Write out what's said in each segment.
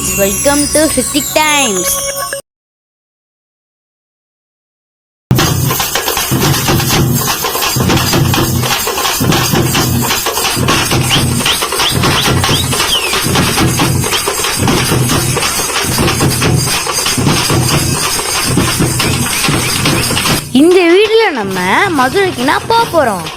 friends, welcome to Hritik Times. இந்த வீடியோல நம்ம மதுரைக்குனா போறோம்.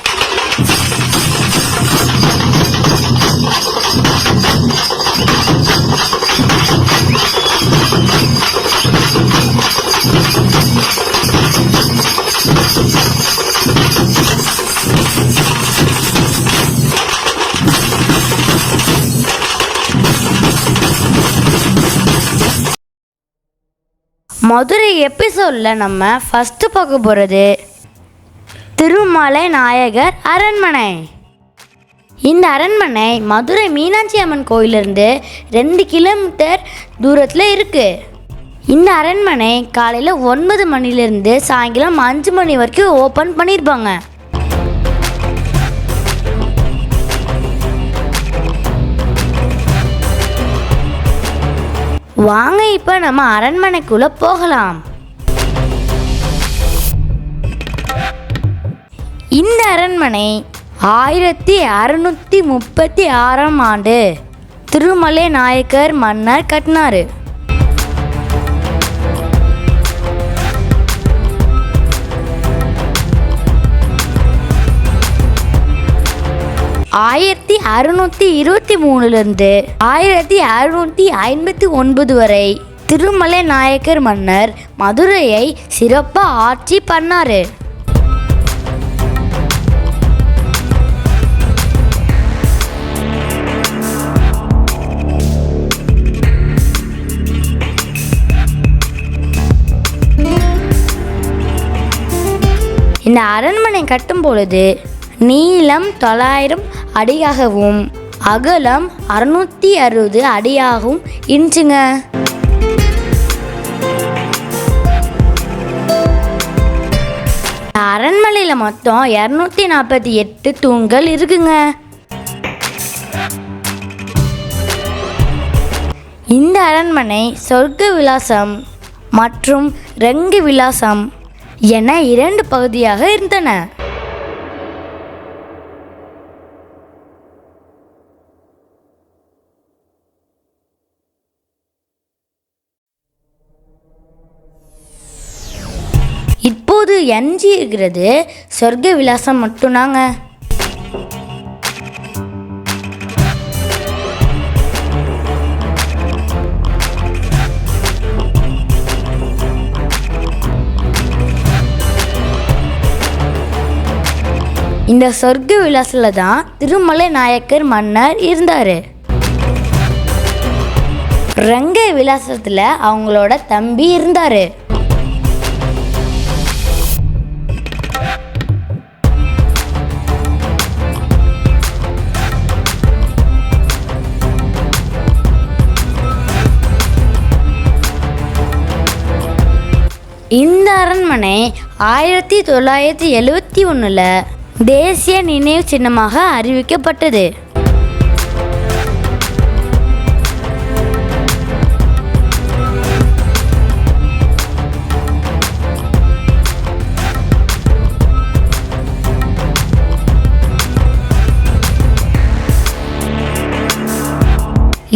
மதுரை எபிசோட்ல நம்ம ஃபர்ஸ்ட் பார்க்க போகிறது திருமலை நாயகர் அரண்மனை. இந்த அரண்மனை மதுரை மீனாட்சி அம்மன் கோயிலிருந்து 2 கிலோமீட்டர் தூரத்தில் இருக்குது. இந்த அரண்மனை காலையில் 9 மணிலேருந்து சாயங்காலம் 5 மணி வரைக்கும் ஓப்பன் பண்ணியிருப்பாங்க. வாங்க இப்போ நம்ம அரண்மனைக்குள்ளே போகலாம். இந்த அரண்மனை 1636ஆம் ஆண்டு திருமலை நாயக்கர் மன்னர் கட்டினார். ஆயிரத்தி 1623 1659 வரை திருமலை நாயக்கர் மன்னர் மதுரையை சிறப்பாக ஆட்சி பண்ணார். இந்த அரண்மனை கட்டும் பொழுது நீளம் 900 அடியாகவும் அகலம் 660 அடியாகவும் இருந்துச்சுங்க. அரண்மனையில் மொத்தம் 248 தூண்கள் இருக்குங்க. இந்த அரண்மனை சொர்க்க விலாசம் மற்றும் ரங்க விலாசம் என 2 பகுதியாக இருந்தன. இப்போது எஞ்சி இருக்கிறது சொர்க்க விலாசம் மட்டும்தாங்க. இந்த சொர்க்க விலாசில் தான் திருமலை நாயக்கர் மன்னர் இருந்தார். ரங்க விலாசத்தில் அவங்களோட தம்பி இருந்தார். இந்த அரண்மனை 1971 தேசிய நினைவு சின்னமாக அறிவிக்கப்பட்டது.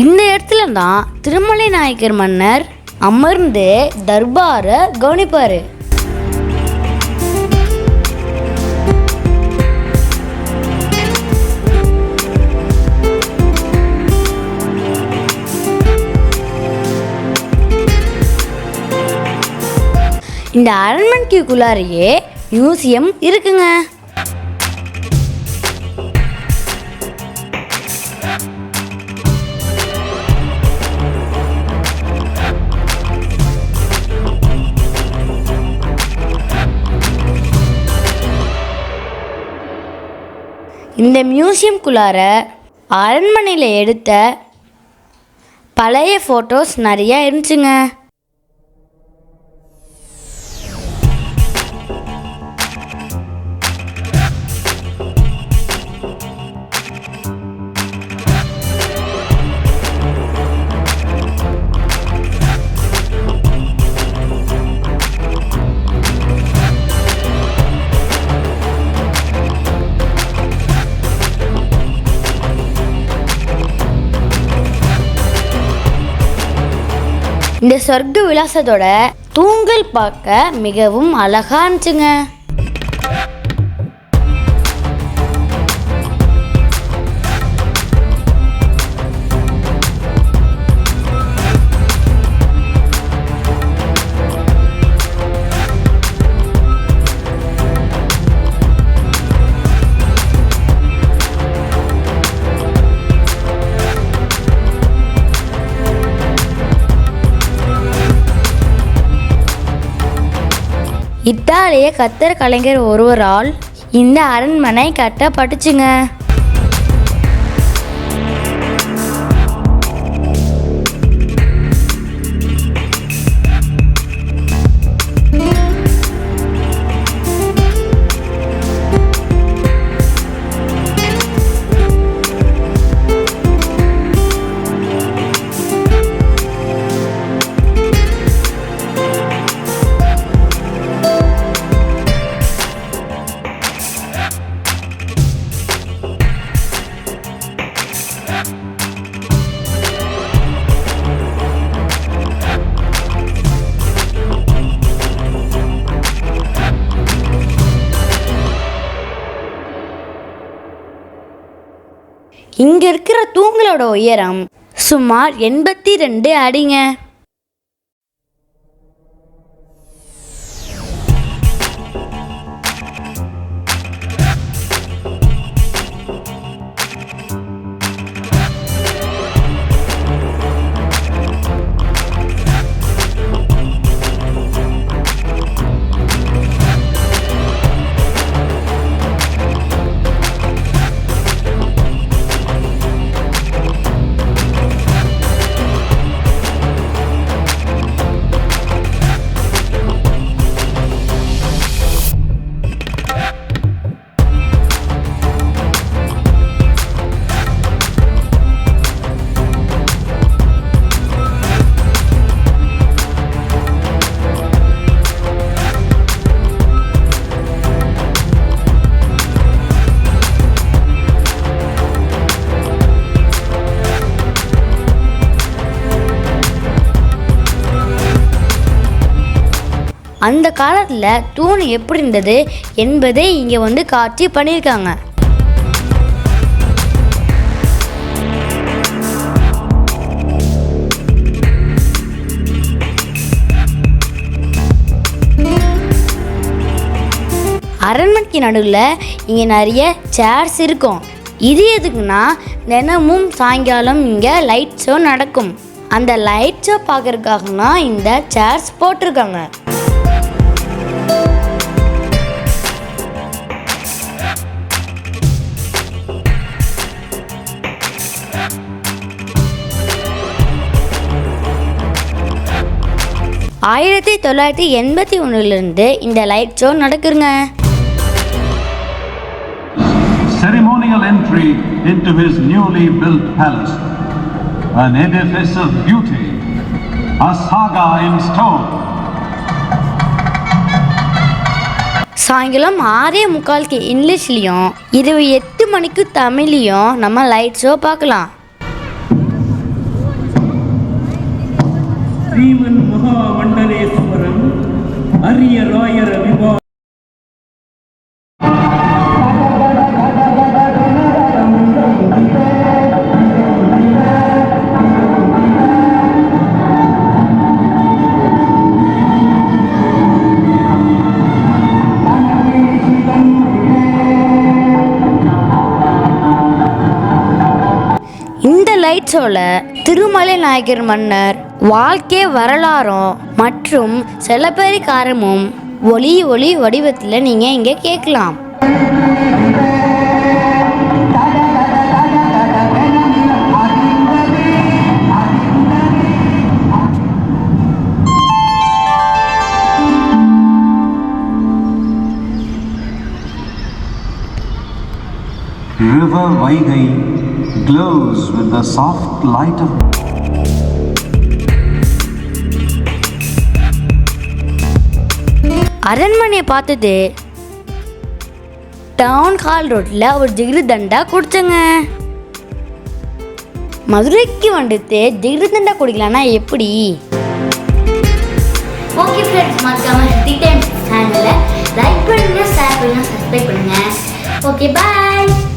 இந்த இடத்துல தான் திருமலை நாயக்கர் மன்னர் அமர்ந்து தர்பாரை கவனிப்பார். இந்த அரண்மனைக்குள்ளாரையே மியூசியம் இருக்குங்க. இந்த மியூசியம்குள்ளார அரண்மனையில் எடுத்த பழைய ஃபோட்டோஸ் நிறையா இருந்துச்சுங்க. இந்த சொர்க்க விலாசத்தோட தூங்கல் பார்க்க மிகவும் அழகா இருந்துச்சுங்க. இத்தாலிய கத்தர் கலைஞர் ஒருவரால் இந்த அரண்மனை கட்டப்பட்டுச்சுங்க. இங்க இருக்கிற தூண்களோட உயரம் சுமார் 82 அடிங்க. அந்த காலத்தில் தூண் எப்படி இருந்தது என்பதை இங்கே வந்து காட்சி பண்ணியிருக்காங்க. அரண்மனைக்கு நடுவில் இங்கே நிறைய சேர்ஸ் இருக்கும். இது எதுக்குன்னா தினமும் சாயங்காலம் இங்கே லைட் ஷோ நடக்கும். அந்த லைட் ஷோ பார்க்கறதுக்காகனா இந்த சேர்ஸ் போட்டிருக்காங்க. ஆயிரத்தி 1981 இந்த லைட் ஷோ நடக்குங்க. Ceremonial entry into his newly built palace, an edifice of beauty, a saga in stone. சாயங்காலம் 6:45 இங்கிலீஷ்லையும் இரவு 8 மணிக்கு தமிழ்லையும் நம்ம லைட் ஷோ பார்க்கலாம். ஸ்ரீமன் மகாமண்டலேஸ்வரம் அரிய ராயர விவா இந்த லைட் ஷோல திருமலை நாயக்கர் மன்னர் வாழ்க்கை வரலாறும் மற்றும் சிலப்பதிகாரமும் ஒளி வடிவத்தில் நீங்கள் இங்கே கேட்கலாம். River Vaigai glows with the soft light of அரண்மனையை பார்த்தது டவுன் ஹால் ரோட்டில் ஒரு ஜிகிரு தண்டா குடிச்சங்க. மதுரைக்கு வந்துட்டு ஜிகிரு தண்டா குடிக்கலான்னா எப்படி? ஓகே ஃப்ரெண்ட்ஸ், மறக்காம ஹிந்தி டைம் சேனலை லைக் பண்ணுங்க, ஷேர் பண்ணுங்க, சப்ஸ்கிரைப் பண்ணுங்க. Okay bye.